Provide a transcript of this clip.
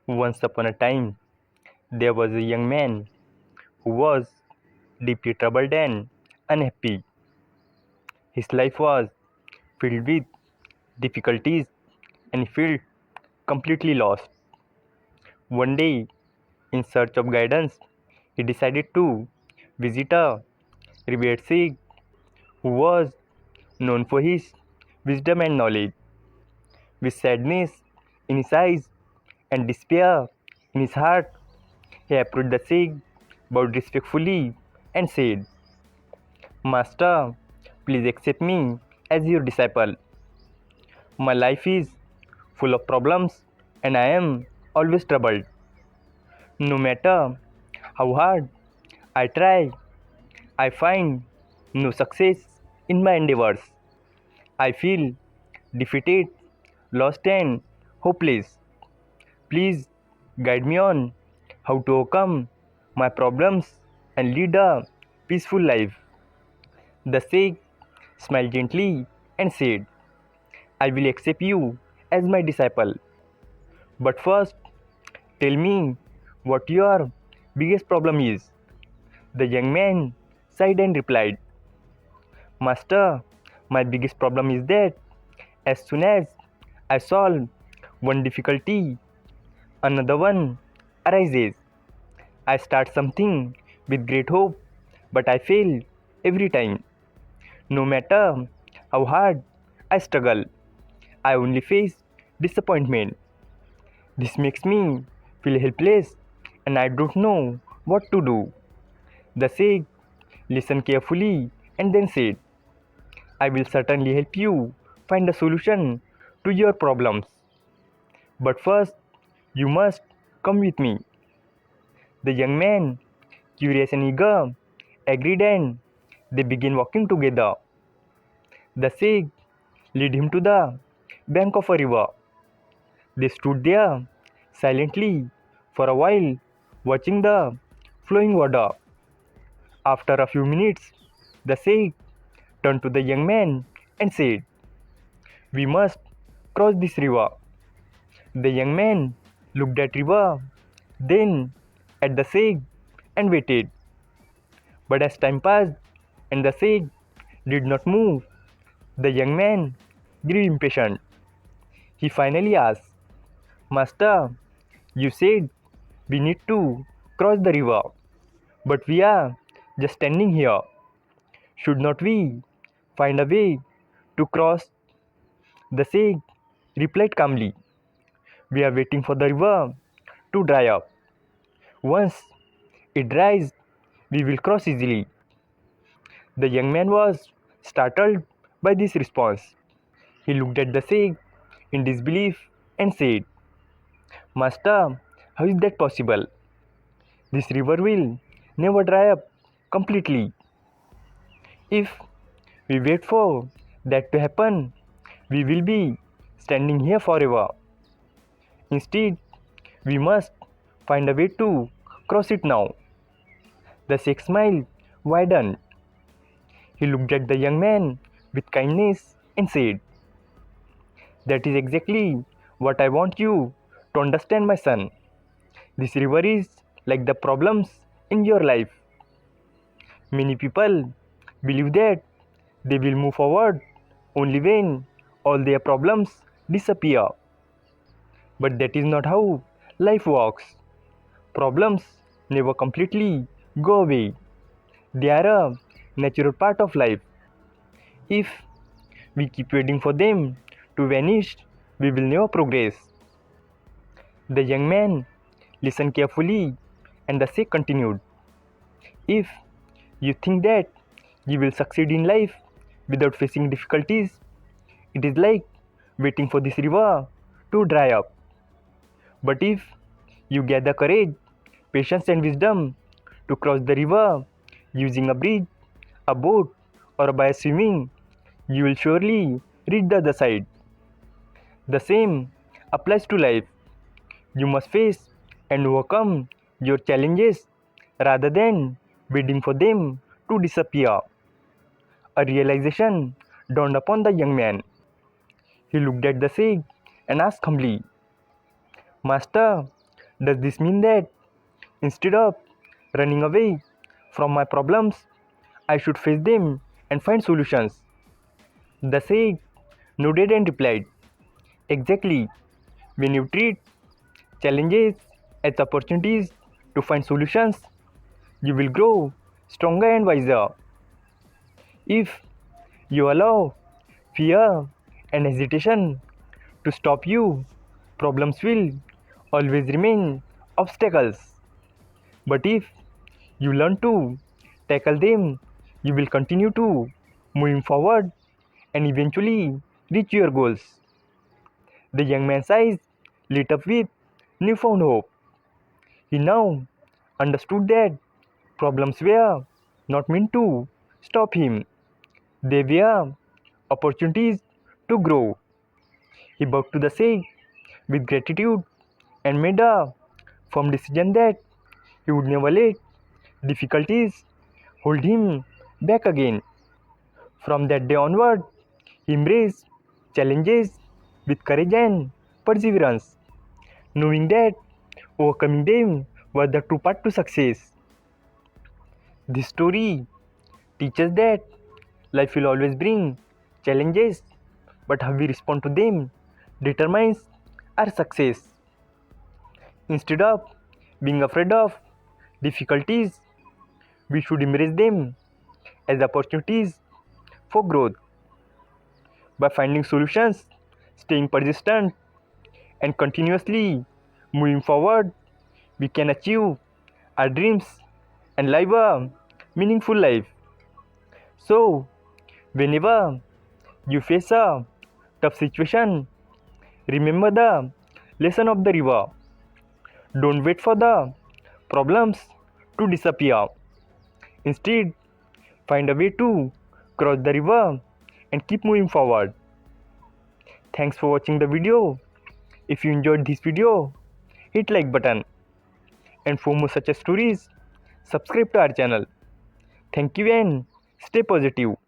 Once upon a time, there was a young man who was deeply troubled and unhappy. His life was filled with difficulties and he felt completely lost. One day, in search of guidance, he decided to visit a revered sage who was known for his wisdom and knowledge. With sadness in his eyes and despair in his heart, he approached the sage, bowed respectfully, and said, Master, please accept me as your disciple. My life is full of problems and I am always troubled. No matter how hard I try, I find no success in my endeavors. I feel defeated, lost, and hopeless. Please guide me on how to overcome my problems and lead a peaceful life. The sage smiled gently and said, I will accept you as my disciple. But first, tell me what your biggest problem is. The young man sighed and replied, Master, my biggest problem is that as soon as I solve one difficulty, another one arises. I start something with great hope, but I fail every time. No matter how hard I struggle, I only face disappointment. This makes me feel helpless and I don't know what to do. The sage listened carefully and then said, I will certainly help you find a solution to your problems. But first, you must come with me. The young man, curious and eager, agreed and they began walking together. The sage led him to the bank of a river. They stood there silently for a while, watching the flowing water. After a few minutes, the sage turned to the young man and said, We must cross this river. The young man looked at river, then at the sage and waited. But as time passed and the sage did not move, the young man grew impatient. He finally asked, Master, you said we need to cross the river, but we are just standing here. Should not we find a way to cross? The sage replied calmly, We are waiting for the river to dry up. Once it dries, we will cross easily. The young man was startled by this response. He looked at the sage in disbelief and said, Master, how is that possible? This river will never dry up completely. If we wait for that to happen, we will be standing here forever. Instead, we must find a way to cross it now. The sage smile widened. He looked at the young man with kindness and said, That is exactly what I want you to understand, my son. This river is like the problems in your life. Many people believe that they will move forward only when all their problems disappear. But that is not how life works. Problems never completely go away. They are a natural part of life. If we keep waiting for them to vanish, we will never progress. The young man listened carefully and the sage continued. If you think that you will succeed in life without facing difficulties, it is like waiting for this river to dry up. But if you gather courage, patience, and wisdom to cross the river using a bridge, a boat, or by swimming, you will surely reach the other side. The same applies to life. You must face and overcome your challenges rather than waiting for them to disappear. A realization dawned upon the young man. He looked at the sage and asked humbly, Master, Does this mean that instead of running away from my problems, I should face them and find solutions? The sage nodded and replied, exactly. When you treat challenges as opportunities to find solutions, you will grow stronger and wiser. If you allow fear and hesitation to stop you, problems will always remain obstacles. But if you learn to tackle them, you will continue to moving forward and eventually reach your goals. The young man's eyes lit up with newfound hope. He now understood that problems were not meant to stop him, they were opportunities to grow. He bowed to the sage with gratitude and made a firm decision that he would never let difficulties hold him back again. From that day onward, he embraced challenges with courage and perseverance, knowing that overcoming them was the true path to success. This story teaches that life will always bring challenges, but how we respond to them determines our success. Instead of being afraid of difficulties, we should embrace them as opportunities for growth. By finding solutions, staying persistent, and continuously moving forward, we can achieve our dreams and live a meaningful life. So, whenever you face a tough situation, remember the lesson of the river. Don't wait for the problems to disappear. Instead, find a way to cross the river and keep moving forward. Thanks for watching the video. If you enjoyed this video, hit like button, and for more such stories, subscribe to our channel. Thank you and stay positive.